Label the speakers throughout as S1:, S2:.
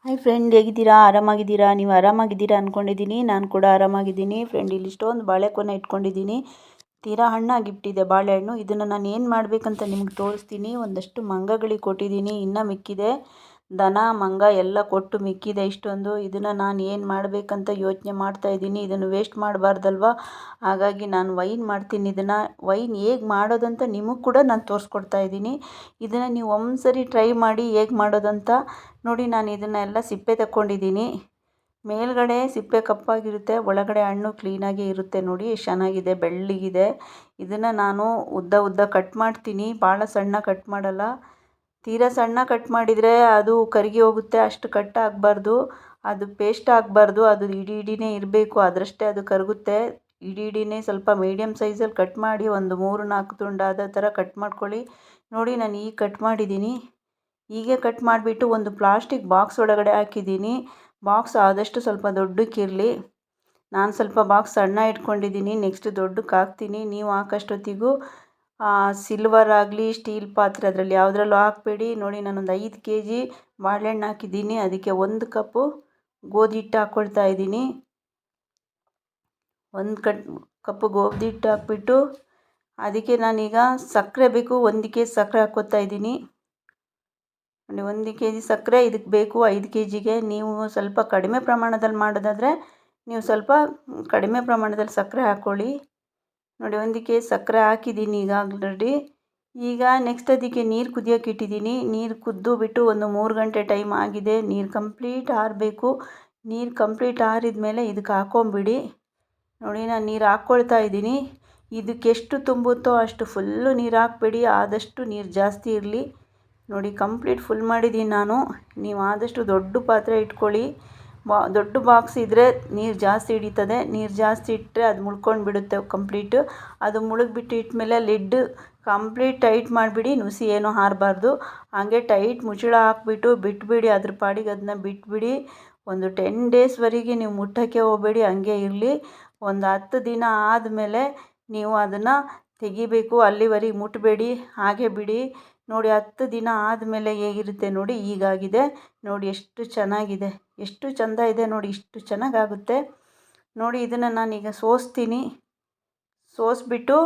S1: Hi friend, ಹೇಗಿದ್ದೀರಾ? ಆರಾಮಾಗಿದ್ದೀರಾ? ನೀವು ಆರಾಮಾಗಿದ್ದೀರಾ ಅಂದ್ಕೊಂಡಿದ್ದೀನಿ. ನಾನು ಕೂಡ ಆರಾಮಾಗಿದ್ದೀನಿ ಫ್ರೆಂಡ್. ಇಲ್ಲಿ ಇಷ್ಟೊಂದು ಬಾಳೆಕೊನೆ ಇಟ್ಕೊಂಡಿದ್ದೀನಿ. ತೀರಾ ಹಣ್ಣಾಗಿಬಿಟ್ಟಿದೆ ಬಾಳೆಹಣ್ಣು. ಇದನ್ನು ನಾನು ಏನು ಮಾಡಬೇಕಂತ ನಿಮ್ಗೆ ತೋರಿಸ್ತೀನಿ. ಒಂದಷ್ಟು ಮಂಗಗಳಿಗೆ ಕೊಟ್ಟಿದ್ದೀನಿ, ಇನ್ನೂ ಮಿಕ್ಕಿದೆ. ದನ ಮಂಗ ಎಲ್ಲ ಕೊಟ್ಟು ಮಿಕ್ಕಿದೆ ಇಷ್ಟೊಂದು. ಇದನ್ನು ನಾನು ಏನು ಮಾಡಬೇಕಂತ ಯೋಚನೆ ಮಾಡ್ತಾಯಿದ್ದೀನಿ. ಇದನ್ನು ವೇಸ್ಟ್ ಮಾಡಬಾರ್ದಲ್ವ. ಹಾಗಾಗಿ ನಾನು ವೈನ್ ಮಾಡ್ತೀನಿ. ಇದನ್ನು ವೈನ್ ಹೇಗೆ ಮಾಡೋದಂತ ನಿಮಗೆ ಕೂಡ ನಾನು ತೋರಿಸ್ಕೊಡ್ತಾ ಇದ್ದೀನಿ. ಇದನ್ನು ನೀವು ಒಂದ್ಸರಿ ಟ್ರೈ ಮಾಡಿ ಹೇಗೆ ಮಾಡೋದಂತ ನೋಡಿ. ನಾನು ಇದನ್ನೆಲ್ಲ ಸಿಪ್ಪೆ ತಗೊಂಡಿದ್ದೀನಿ. ಮೇಲ್ಗಡೆ ಸಿಪ್ಪೆ ಕಪ್ಪಾಗಿರುತ್ತೆ, ಒಳಗಡೆ ಹಣ್ಣು ಕ್ಲೀನಾಗಿ ಇರುತ್ತೆ. ನೋಡಿ ಎಷ್ಟು ಚೆನ್ನಾಗಿದೆ, ಬೆಳ್ಳಗಿದೆ. ಇದನ್ನು ನಾನು ಉದ್ದ ಕಟ್ ಮಾಡ್ತೀನಿ, ಭಾಳ ಸಣ್ಣ ಕಟ್ ಮಾಡಲ್ಲ. ತೀರಾ ಸಣ್ಣ ಕಟ್ ಮಾಡಿದರೆ ಅದು ಕರಗಿ ಹೋಗುತ್ತೆ. ಅಷ್ಟು ಕಟ್ ಆಗಬಾರ್ದು, ಅದು ಪೇಸ್ಟ್ ಆಗಬಾರ್ದು. ಅದು ಇಡೀನೇ ಇರಬೇಕು, ಅದರಷ್ಟೇ ಅದು ಕರಗುತ್ತೆ. ಇಡೀನೇ ಸ್ವಲ್ಪ ಮೀಡಿಯಮ್ ಸೈಜಲ್ಲಿ ಕಟ್ ಮಾಡಿ ಒಂದು 3-4 ತುಂಡಾದ ಥರ ಕಟ್ ಮಾಡ್ಕೊಳ್ಳಿ. ನೋಡಿ ನಾನು ಈಗ ಕಟ್ ಮಾಡಿದ್ದೀನಿ. ಹೀಗೆ ಕಟ್ ಮಾಡಿಬಿಟ್ಟು ಒಂದು ಪ್ಲಾಸ್ಟಿಕ್ ಬಾಕ್ಸ್ ಒಳಗಡೆ ಹಾಕಿದ್ದೀನಿ. ಬಾಕ್ಸ್ ಆದಷ್ಟು ಸ್ವಲ್ಪ ದೊಡ್ಡಕ್ಕಿರಲಿ. ನಾನು ಸ್ವಲ್ಪ ಬಾಕ್ಸ್ ಸಣ್ಣ ಇಟ್ಕೊಂಡಿದ್ದೀನಿ, ನೆಕ್ಸ್ಟ್ ದೊಡ್ಡಕ್ಕೆ ಹಾಕ್ತೀನಿ. ನೀವು ಹಾಕೋಷ್ಟೊತ್ತಿಗೂ ಸಿಲ್ವರ್ ಆಗಲಿ ಸ್ಟೀಲ್ ಪಾತ್ರೆ ಅದರಲ್ಲಿ ಯಾವುದ್ರಲ್ಲೂ ಹಾಕಬೇಡಿ. ನೋಡಿ ನಾನೊಂದು 5 kg ಬಾಳೆಹಣ್ಣು ಹಾಕಿದ್ದೀನಿ. ಅದಕ್ಕೆ 1 ಕಪ್ಪು ಗೋಧಿ ಹಿಟ್ಟು ಹಾಕ್ಕೊಳ್ತಾ ಇದ್ದೀನಿ. 1 ಕಪ್ಪು ಗೋಧಿ ಹಿಟ್ಟು ಹಾಕ್ಬಿಟ್ಟು ಅದಕ್ಕೆ ನಾನೀಗ ಸಕ್ಕರೆ ಬೇಕು. 1 kg ಸಕ್ಕರೆ ಹಾಕ್ಕೊತಾ ಇದ್ದೀನಿ. ನೋಡಿ 1 kg ಸಕ್ಕರೆ ಇದಕ್ಕೆ ಬೇಕು 5 kgಗೆ. ನೀವು ಸ್ವಲ್ಪ ಕಡಿಮೆ ಪ್ರಮಾಣದಲ್ಲಿ ಮಾಡೋದಾದರೆ ನೀವು ಸ್ವಲ್ಪ ಕಡಿಮೆ ಪ್ರಮಾಣದಲ್ಲಿ ಸಕ್ಕರೆ ಹಾಕ್ಕೊಳ್ಳಿ. ನೋಡಿ 1 kg ಸಕ್ಕರೆ ಹಾಕಿದ್ದೀನಿ ಈಗ ಆಲ್ರೆಡಿ. ಈಗ ನೆಕ್ಸ್ಟ್ ಅದಕ್ಕೆ ನೀರು ಕುದಿಯೋಕೆ ಇಟ್ಟಿದ್ದೀನಿ. ನೀರು ಕುದ್ದು ಬಿಟ್ಟು ಒಂದು 3 ಗಂಟೆ ಟೈಮ್ ಆಗಿದೆ. ನೀರು ಕಂಪ್ಲೀಟ್ ಆರಬೇಕು. ನೀರು ಕಂಪ್ಲೀಟ್ ಆರಿದ ಮೇಲೆ ಇದಕ್ಕೆ ಹಾಕ್ಕೊಂಬಿಡಿ. ನೋಡಿ ನಾನು ನೀರು ಹಾಕ್ಕೊಳ್ತಾ ಇದ್ದೀನಿ. ಇದಕ್ಕೆ ಎಷ್ಟು ತುಂಬುತ್ತೋ ಅಷ್ಟು ಫುಲ್ಲು ನೀರು ಹಾಕಬೇಡಿ, ಆದಷ್ಟು ನೀರು ಜಾಸ್ತಿ ಇರಲಿ. ನೋಡಿ ಕಂಪ್ಲೀಟ್ ಫುಲ್ ಮಾಡಿದ್ದೀನಿ ನಾನು. ನೀವು ಆದಷ್ಟು ದೊಡ್ಡ ಪಾತ್ರೆ ಇಟ್ಕೊಳ್ಳಿ. ದೊಡ್ಡ ಬಾಕ್ಸ್ ಇದ್ದರೆ ನೀರು ಜಾಸ್ತಿ ಹಿಡಿತದೆ. ನೀರು ಜಾಸ್ತಿ ಇಟ್ಟರೆ ಅದು ಮುಳ್ಕೊಂಡು ಬಿಡುತ್ತೆ ಕಂಪ್ಲೀಟು. ಅದು ಮುಳುಗಿಬಿಟ್ಟು ಇಟ್ಮೇಲೆ ಲಿಡ್ ಕಂಪ್ಲೀಟ್ ಟೈಟ್ ಮಾಡಿಬಿಡಿ. ನುಸಿ ಏನೂ ಹಾರಬಾರ್ದು. ಹಾಗೆ ಟೈಟ್ ಮುಚ್ಚಳ ಹಾಕ್ಬಿಟ್ಟು ಬಿಟ್ಬಿಡಿ. ಅದ್ರ ಪಾಡಿಗೆ ಅದನ್ನ ಬಿಟ್ಬಿಡಿ. ಒಂದು 10 ಡೇಸ್ವರೆಗೆ ನೀವು ಮುಟ್ಟೋಕ್ಕೆ ಹೋಗಬೇಡಿ, ಹಂಗೆ ಇರಲಿ. ಒಂದು 10 ದಿನ ಆದಮೇಲೆ ನೀವು ಅದನ್ನು ತೆಗಿಬೇಕು. ಅಲ್ಲಿವರೆಗೆ ಮುಟ್ಟಬೇಡಿ, ಹಾಗೆ ಬಿಡಿ. ನೋಡಿ 10 ದಿನ ಆದಮೇಲೆ ಹೇಗಿರುತ್ತೆ ನೋಡಿ, ಹೀಗಾಗಿದೆ. ನೋಡಿ ಎಷ್ಟು ಚೆನ್ನಾಗಿದೆ, ಎಷ್ಟು ಚೆಂದ ಇದೆ ನೋಡಿ, ಇಷ್ಟು ಚೆನ್ನಾಗಾಗುತ್ತೆ ನೋಡಿ. ಇದನ್ನು ನಾನೀಗ ಸೋಸ್ತೀನಿ. ಸೋಸ್ಬಿಟ್ಟು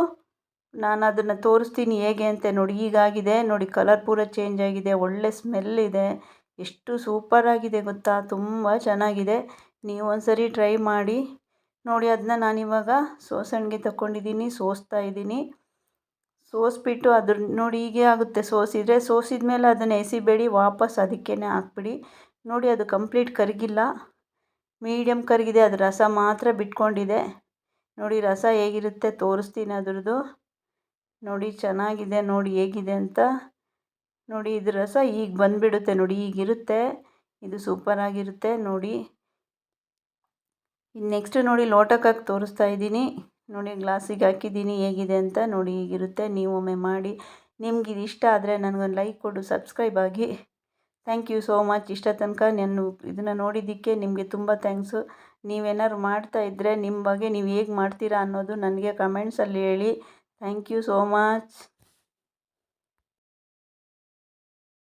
S1: ನಾನು ಅದನ್ನು ತೋರಿಸ್ತೀನಿ ಹೇಗೆ ಅಂತ. ನೋಡಿ ಹೀಗಾಗಿದೆ ನೋಡಿ, ಕಲರ್ ಪೂರ ಚೇಂಜ್ ಆಗಿದೆ, ಒಳ್ಳೆ ಸ್ಮೆಲ್ ಇದೆ. ಎಷ್ಟು ಸೂಪರಾಗಿದೆ ಗೊತ್ತಾ, ತುಂಬ ಚೆನ್ನಾಗಿದೆ. ನೀವು ಒಂದ್ಸರಿ ಟ್ರೈ ಮಾಡಿ ನೋಡಿ. ಅದನ್ನ ನಾನಿವಾಗ ಸೋಸಣಿಗೆ ತಗೊಂಡಿದ್ದೀನಿ, ಸೋಸ್ತಾ ಇದ್ದೀನಿ. ಸೋಸ್ಬಿಟ್ಟು ಅದ್ರ ನೋಡಿ ಹೀಗೆ ಆಗುತ್ತೆ. ಸೋಸಿದ ಮೇಲೆ ಅದನ್ನು ಎಸಿಬೇಡಿ, ವಾಪಸ್ ಅದಕ್ಕೇ ಹಾಕ್ಬಿಡಿ. ನೋಡಿ ಅದು ಕಂಪ್ಲೀಟ್ ಕರಗಿಲ್ಲ, ಮೀಡಿಯಮ್ ಕರಗಿದೆ. ಅದು ರಸ ಮಾತ್ರ ಬಿಟ್ಕೊಂಡಿದೆ. ನೋಡಿ ರಸ ಹೇಗಿರುತ್ತೆ ತೋರಿಸ್ತೀನಿ ಅದ್ರದ್ದು. ನೋಡಿ ಚೆನ್ನಾಗಿದೆ, ನೋಡಿ ಹೇಗಿದೆ ಅಂತ. ನೋಡಿ ಇದ್ರ ರಸ ಈಗ ಬಂದುಬಿಡುತ್ತೆ ನೋಡಿ, ಹೀಗಿರುತ್ತೆ. ಇದು ಸೂಪರಾಗಿರುತ್ತೆ ನೋಡಿ. ನೆಕ್ಸ್ಟ್ ನೋಡಿ ಲೋಟಕ್ಕೆ ಹಾಕಿ ತೋರಿಸ್ತಾ ಇದ್ದೀನಿ. ನೋಡಿ ಗ್ಲಾಸಿಗೆ ಹಾಕಿದ್ದೀನಿ ಹೇಗಿದೆ ಅಂತ. ನೋಡಿ ಹೀಗಿರುತ್ತೆ. ನೀವು ಒಮ್ಮೆ ಮಾಡಿ. ನಿಮ್ಗೆ ಇದು ಇಷ್ಟ ಆದರೆ ನನಗೊಂದು ಲೈಕ್ ಕೊಡು, ಸಬ್ಸ್ಕ್ರೈಬ್ ಆಗಿ. Thank you so much. ಇಷ್ಟ ತನಕ ನಾನು ಇದನ್ನು ನೋಡಿದ್ದಕ್ಕೆ ನಿಮಗೆ ತುಂಬ ಥ್ಯಾಂಕ್ಸು. ನೀವೇನಾದ್ರು ಮಾಡ್ತಾಯಿದ್ರೆ ನಿಮ್ಮ ಬಗ್ಗೆ ನೀವು ಹೇಗೆ ಮಾಡ್ತೀರಾ ಅನ್ನೋದು ನನಗೆ ಕಮೆಂಟ್ಸಲ್ಲಿ ಹೇಳಿ. Thank you so much.